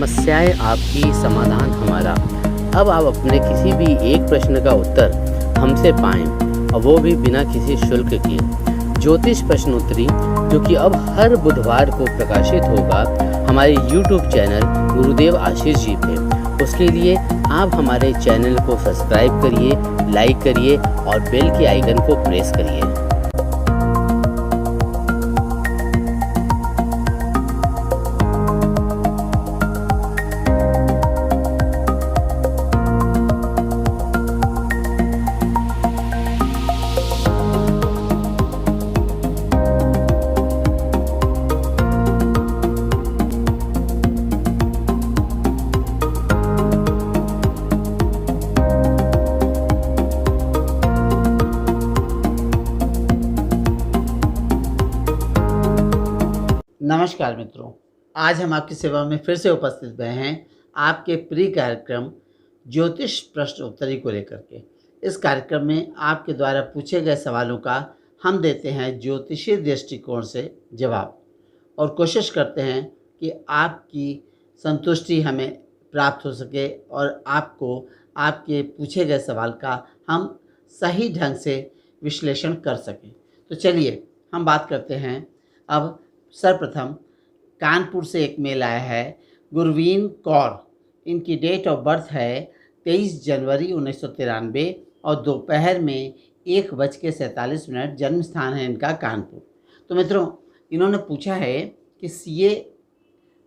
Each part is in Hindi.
समस्याएं आपकी, समाधान हमारा। अब आप अपने किसी भी एक प्रश्न का उत्तर हमसे पाएं, और वो भी बिना किसी शुल्क के। ज्योतिष प्रश्नोत्तरी, जो कि अब हर बुधवार को प्रकाशित होगा हमारे YouTube चैनल गुरुदेव आशीष जी पे। उसके लिए आप हमारे चैनल को सब्सक्राइब करिए, लाइक करिए और बेल के आइकन को प्रेस करिए। नमस्कार मित्रों, आज हम आपकी सेवा में फिर से उपस्थित हुए हैं आपके प्रिय कार्यक्रम ज्योतिष प्रश्न उत्तरी को लेकर के। इस कार्यक्रम में आपके द्वारा पूछे गए सवालों का हम देते हैं ज्योतिषीय दृष्टिकोण से जवाब, और कोशिश करते हैं कि आपकी संतुष्टि हमें प्राप्त हो सके और आपको आपके पूछे गए सवाल का हम सही ढंग से विश्लेषण कर सकें। तो चलिए हम बात करते हैं। अब सर्वप्रथम कानपुर से एक मेल आया है, गुरवीन कौर। इनकी डेट ऑफ बर्थ है 23 जनवरी 1993 और दोपहर में 1:47। जन्म स्थान है इनका कानपुर। तो मित्रों, इन्होंने पूछा है कि सीए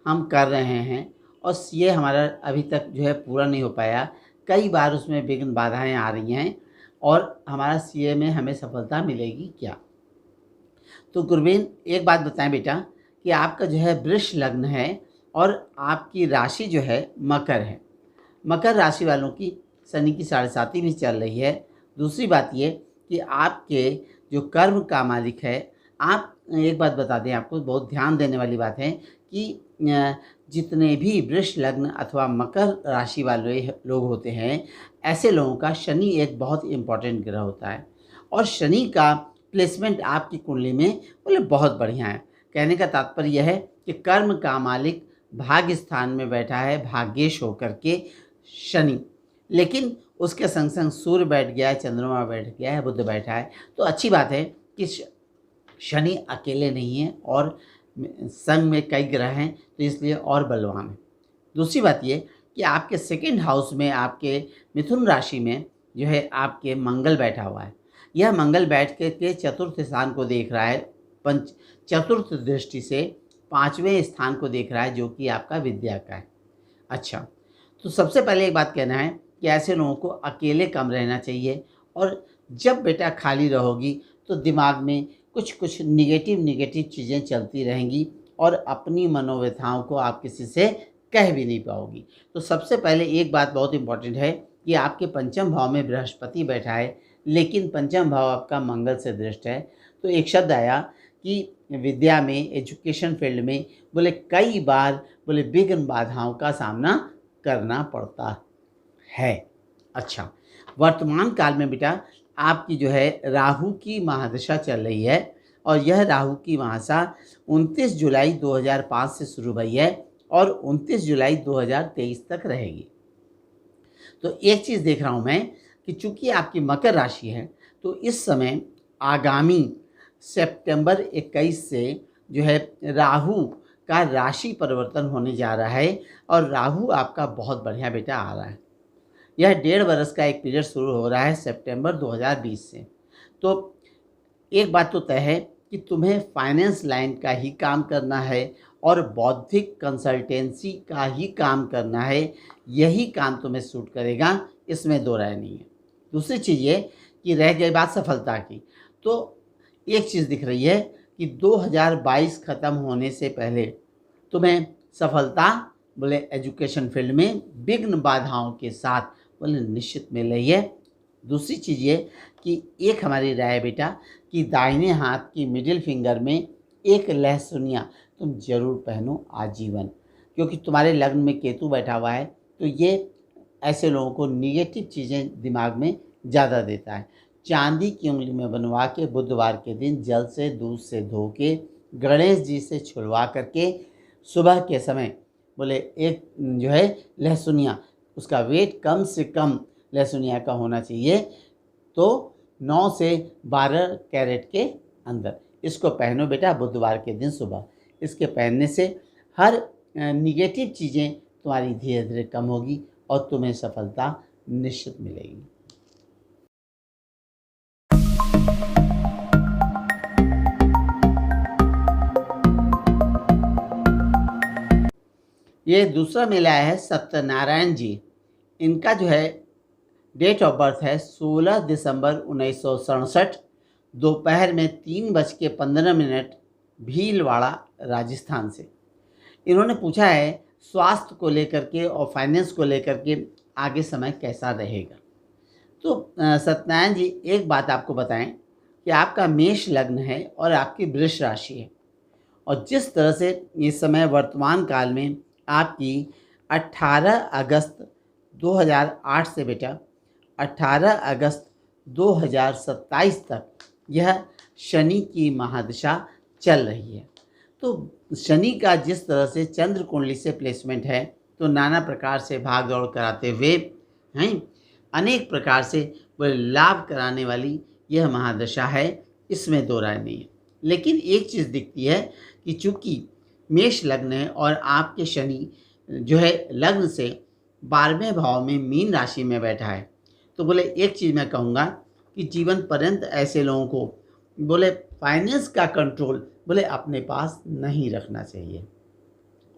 हम कर रहे हैं और सीए हमारा अभी तक जो है पूरा नहीं हो पाया, कई बार उसमें विघ्न बाधाएं आ रही हैं और हमारा सीए में हमें सफलता मिलेगी क्या। तो गुरबीन, एक बात बताएं बेटा कि आपका जो है वृष लग्न है और आपकी राशि जो है मकर है। मकर राशि वालों की शनि की 7.5 भी चल रही है। दूसरी बात ये कि आपके जो कर्म का मालिक है, आप एक बात बता दें, आपको बहुत ध्यान देने वाली बात है कि जितने भी वृष लग्न अथवा मकर राशि वाले लोग होते हैं, ऐसे लोगों का शनि एक बहुत इम्पॉर्टेंट ग्रह होता है और शनि का प्लेसमेंट आपकी कुंडली में बोले बहुत बढ़िया है। कहने का तात्पर्य यह है कि कर्म का मालिक भाग्य स्थान में बैठा है, भाग्येश होकर के शनि, लेकिन उसके संग संग सूर्य बैठ गया है, चंद्रमा बैठ गया है, बुध बैठा है। तो अच्छी बात है कि शनि अकेले नहीं है और संग में कई ग्रह हैं, तो इसलिए और बलवान है। दूसरी बात ये कि आपके सेकंड हाउस में, आपके मिथुन राशि में जो है आपके मंगल बैठा हुआ है। यह मंगल बैठ के चतुर्थ स्थान को देख रहा है, चतुर्थ दृष्टि से 5वें स्थान को देख रहा है, जो कि आपका विद्या का है। अच्छा, तो सबसे पहले एक बात कहना है कि ऐसे लोगों को अकेले कम रहना चाहिए, और जब बेटा खाली रहोगी तो दिमाग में कुछ निगेटिव चीज़ें चलती रहेंगी और अपनी मनोव्यथाओं को आप किसी से कह भी नहीं पाओगी। तो सबसे पहले एक बात बहुत इम्पॉर्टेंट है कि आपके पंचम भाव में बृहस्पति बैठा है, लेकिन पंचम भाव आपका मंगल से दृष्ट है। तो एक शब्द आया कि विद्या में, एजुकेशन फील्ड में बोले कई बार बोले विघ्न बाधाओं का सामना करना पड़ता है। अच्छा, वर्तमान काल में बेटा आपकी जो है राहु की महादशा चल रही है और यह राहु की महादशा 29 जुलाई 2005 से शुरू हुई है और 29 जुलाई 2023 तक रहेगी। तो एक चीज़ देख रहा हूँ मैं कि चूंकि आपकी मकर राशि है, तो इस समय आगामी सितंबर 21 से जो है राहु का राशि परिवर्तन होने जा रहा है और राहु आपका बहुत बढ़िया बेटा आ रहा है। यह 1.5 वर्ष का एक पीरियड शुरू हो रहा है सितंबर 2020 से। तो एक बात तो तय है कि तुम्हें फाइनेंस लाइन का ही काम करना है और बौद्धिक कंसल्टेंसी का ही काम करना है। यही काम तुम्हें सूट करेगा, इसमें दो राय नहीं है। दूसरी चीज़ ये कि रह गई बात सफलता की, तो एक चीज़ दिख रही है कि 2022 ख़त्म होने से पहले तुम्हें सफलता बोले एजुकेशन फील्ड में विघ्न बाधाओं के साथ बोले निश्चित मिल रही है। दूसरी चीज़ ये कि एक हमारी राय है बेटा कि दाहिने हाथ की मिडिल फिंगर में एक लहसुनिया तुम जरूर पहनो आजीवन, क्योंकि तुम्हारे लग्न में केतु बैठा हुआ है, तो ये ऐसे लोगों को निगेटिव चीज़ें दिमाग में ज़्यादा देता है। चांदी की उंगली में बनवा के बुधवार के दिन जल से दूध से धो के गणेश जी से छुड़वा करके सुबह के समय बोले एक जो है लहसुनिया, उसका वेट कम से कम लहसुनिया का होना चाहिए, तो 9 से 12 कैरेट के अंदर। इसको पहनो बेटा बुधवार के दिन सुबह। इसके पहनने से हर निगेटिव चीज़ें तुम्हारी धीरे धीरे कम होगी और तुम्हें सफलता निश्चित मिलेगी। ये दूसरा मेला है सत्यनारायण जी। इनका जो है डेट ऑफ बर्थ है 16 दिसंबर 1967, दोपहर में 3:15 भीलवाड़ा राजस्थान से। इन्होंने पूछा है स्वास्थ्य को लेकर के और फाइनेंस को लेकर के आगे समय कैसा रहेगा। तो सत्यनारायण जी, एक बात आपको बताएं कि आपका मेष लग्न है और आपकी वृष राशि है, और जिस तरह से इस समय वर्तमान काल में आपकी 18 अगस्त 2008 से बेटा 18 अगस्त 2027 तक यह शनि की महादशा चल रही है। तो शनि का जिस तरह से चंद्र कुंडली से प्लेसमेंट है, तो नाना प्रकार से भाग दौड़ कराते हुए हैं, अनेक प्रकार से लाभ कराने वाली यह महादशा है, इसमें दो राय नहीं है। लेकिन एक चीज़ दिखती है कि चूंकि मेष लग्न है और आपके शनि जो है लग्न से 12वें भाव में मीन राशि में बैठा है, तो बोले एक चीज़ मैं कहूँगा कि जीवन पर्यंत ऐसे लोगों को बोले फाइनेंस का कंट्रोल बोले अपने पास नहीं रखना चाहिए।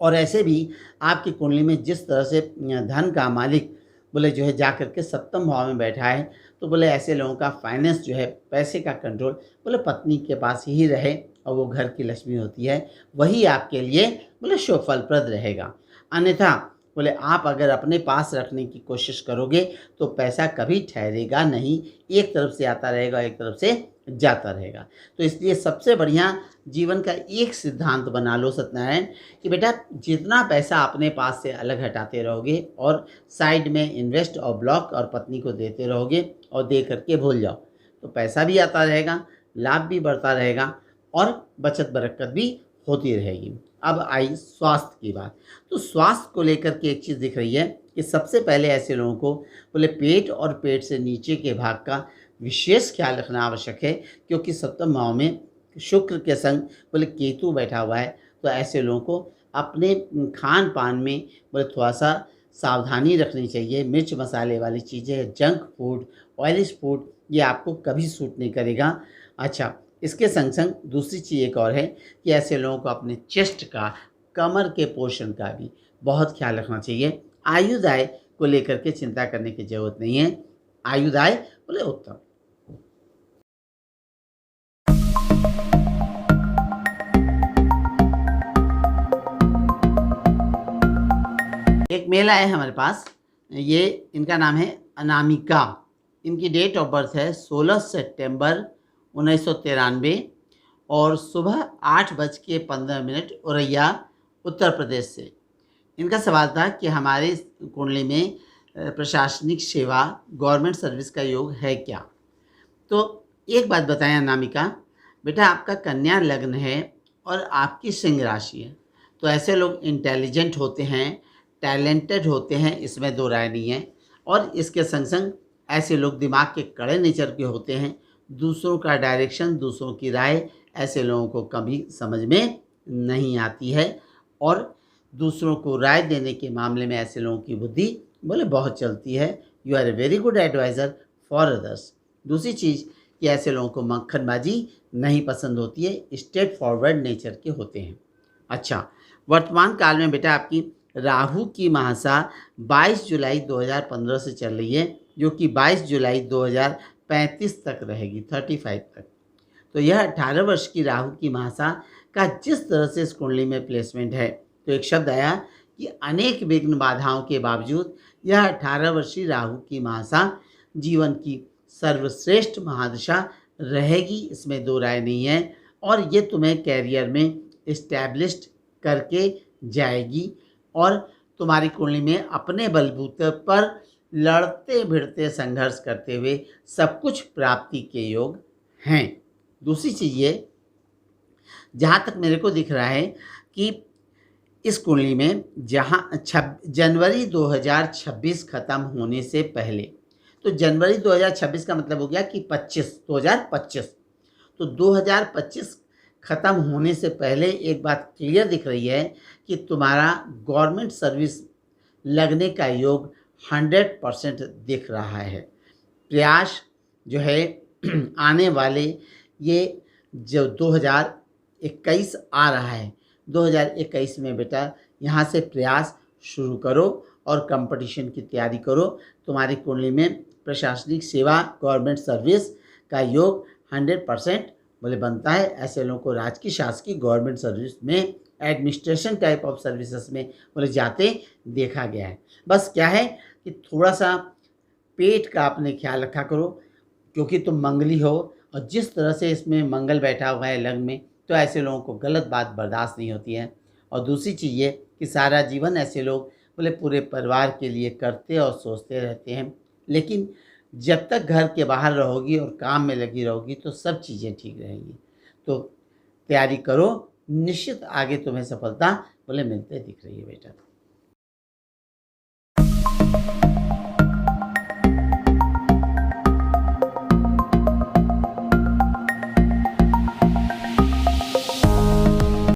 और ऐसे भी आपकी कुंडली में जिस तरह से धन का मालिक बोले जो है जा कर के 7वें भाव में बैठा है, तो बोले ऐसे लोगों का फाइनेंस जो है पैसे का कंट्रोल बोले पत्नी के पास ही रहे, और वो घर की लक्ष्मी होती है, वही आपके लिए बोले फलप्रद रहेगा। अन्यथा बोले आप अगर अपने पास रखने की कोशिश करोगे तो पैसा कभी ठहरेगा नहीं, एक तरफ से आता रहेगा एक तरफ से जाता रहेगा। तो इसलिए सबसे बढ़िया जीवन का एक सिद्धांत बना लो सत्यनारायण कि बेटा जितना पैसा अपने पास से अलग हटाते रहोगे और साइड में इन्वेस्ट और ब्लॉक और पत्नी को देते रहोगे और दे करके भूल जाओ, तो पैसा भी आता रहेगा, लाभ भी बढ़ता रहेगा और बचत बरकत भी होती रहेगी। अब आई स्वास्थ्य की बात। तो स्वास्थ्य को लेकर के एक चीज़ दिख रही है कि सबसे पहले ऐसे लोगों को बोले पेट और पेट से नीचे के भाग का विशेष ख्याल रखना आवश्यक है, क्योंकि 7वें भाव में शुक्र के संग बोले केतु बैठा हुआ है। तो ऐसे लोगों को अपने खान पान में बोले थोड़ा सा सावधानी रखनी चाहिए। मिर्च मसाले वाली चीज़ें, जंक फूड, ऑयली फूड, ये आपको कभी सूट नहीं करेगा। अच्छा, इसके संग संग दूसरी चीज़ एक और है कि ऐसे लोगों को अपने चेस्ट का, कमर के पोर्शन का भी बहुत ख्याल रखना चाहिए। आयुर्दाय को लेकर के चिंता करने की जरूरत नहीं है, आयुर्दाय बोले उत्तम। एक मेला है हमारे पास, ये इनका नाम है अनामिका। इनकी डेट ऑफ बर्थ है 16 सितंबर 1993 और सुबह 8:15 औरैया उत्तर प्रदेश से। इनका सवाल था कि हमारे कुंडली में प्रशासनिक सेवा, गवर्नमेंट सर्विस का योग है क्या। तो एक बात बताएं अनामिका, बेटा आपका कन्या लग्न है और आपकी सिंह राशि है, तो ऐसे लोग इंटेलिजेंट होते हैं, टैलेंटेड होते हैं, इसमें दो राय नहीं है। और इसके संग संग ऐसे लोग दिमाग के कड़े नेचर के होते हैं, दूसरों का डायरेक्शन, दूसरों की राय ऐसे लोगों को कभी समझ में नहीं आती है, और दूसरों को राय देने के मामले में ऐसे लोगों की बुद्धि बोले बहुत चलती है। You are a very good advisor for others. दूसरी चीज़ कि ऐसे लोगों को मक्खनबाजी नहीं पसंद होती है, स्ट्रेट फॉरवर्ड नेचर के होते हैं। अच्छा, वर्तमान काल में बेटा आपकी राहु की महासा 22 जुलाई 2015 से चल रही है, जो कि 22 जुलाई 2035 तक रहेगी, 35 तक। तो यह 18 वर्ष की राहु की महासा का जिस तरह से इस कुंडली में प्लेसमेंट है, तो एक शब्द आया कि अनेक विघ्न बाधाओं के बावजूद यह 18 वर्षीय राहु की महासा जीवन की सर्वश्रेष्ठ महादशा रहेगी, इसमें दो राय नहीं है। और ये तुम्हें कैरियर में इस्टेब्लिश्ड करके जाएगी और तुम्हारी कुंडली में अपने बलबूते पर लड़ते भिड़ते संघर्ष करते हुए सब कुछ प्राप्ति के योग हैं। दूसरी चीज़ ये, जहाँ तक मेरे को दिख रहा है कि इस कुंडली में जहाँ जनवरी 2026 खत्म होने से पहले, तो जनवरी 2026 का मतलब हो गया कि 2025, तो 2025 खत्म होने से पहले एक बात क्लियर दिख रही है कि तुम्हारा गवर्नमेंट सर्विस लगने का योग 100% दिख रहा है। प्रयास जो है आने वाले ये जो 2021 आ रहा है, 2021 में बेटा यहाँ से प्रयास शुरू करो और कंपटीशन की तैयारी करो। तुम्हारी कुंडली में प्रशासनिक सेवा, गवर्नमेंट सर्विस का योग 100% बोले बनता है। ऐसे लोगों को राजकीय, शासकीय, गवर्नमेंट सर्विस में, एडमिनिस्ट्रेशन टाइप ऑफ सर्विसेज में बोले जाते देखा गया है। बस क्या है कि थोड़ा सा पेट का अपने ख्याल रखा करो, क्योंकि तुम मंगली हो और जिस तरह से इसमें मंगल बैठा हुआ है लग्न में, तो ऐसे लोगों को गलत बात बर्दाश्त नहीं होती है। और दूसरी चीज़ ये कि सारा जीवन ऐसे लोग बोले पूरे परिवार के लिए करते और सोचते रहते हैं, लेकिन जब तक घर के बाहर रहोगी और काम में लगी रहोगी तो सब चीज़ें ठीक रहेंगी। तो तैयारी करो, निश्चित आगे तुम्हें सफलता बोले मिलते दिख रही है बेटा।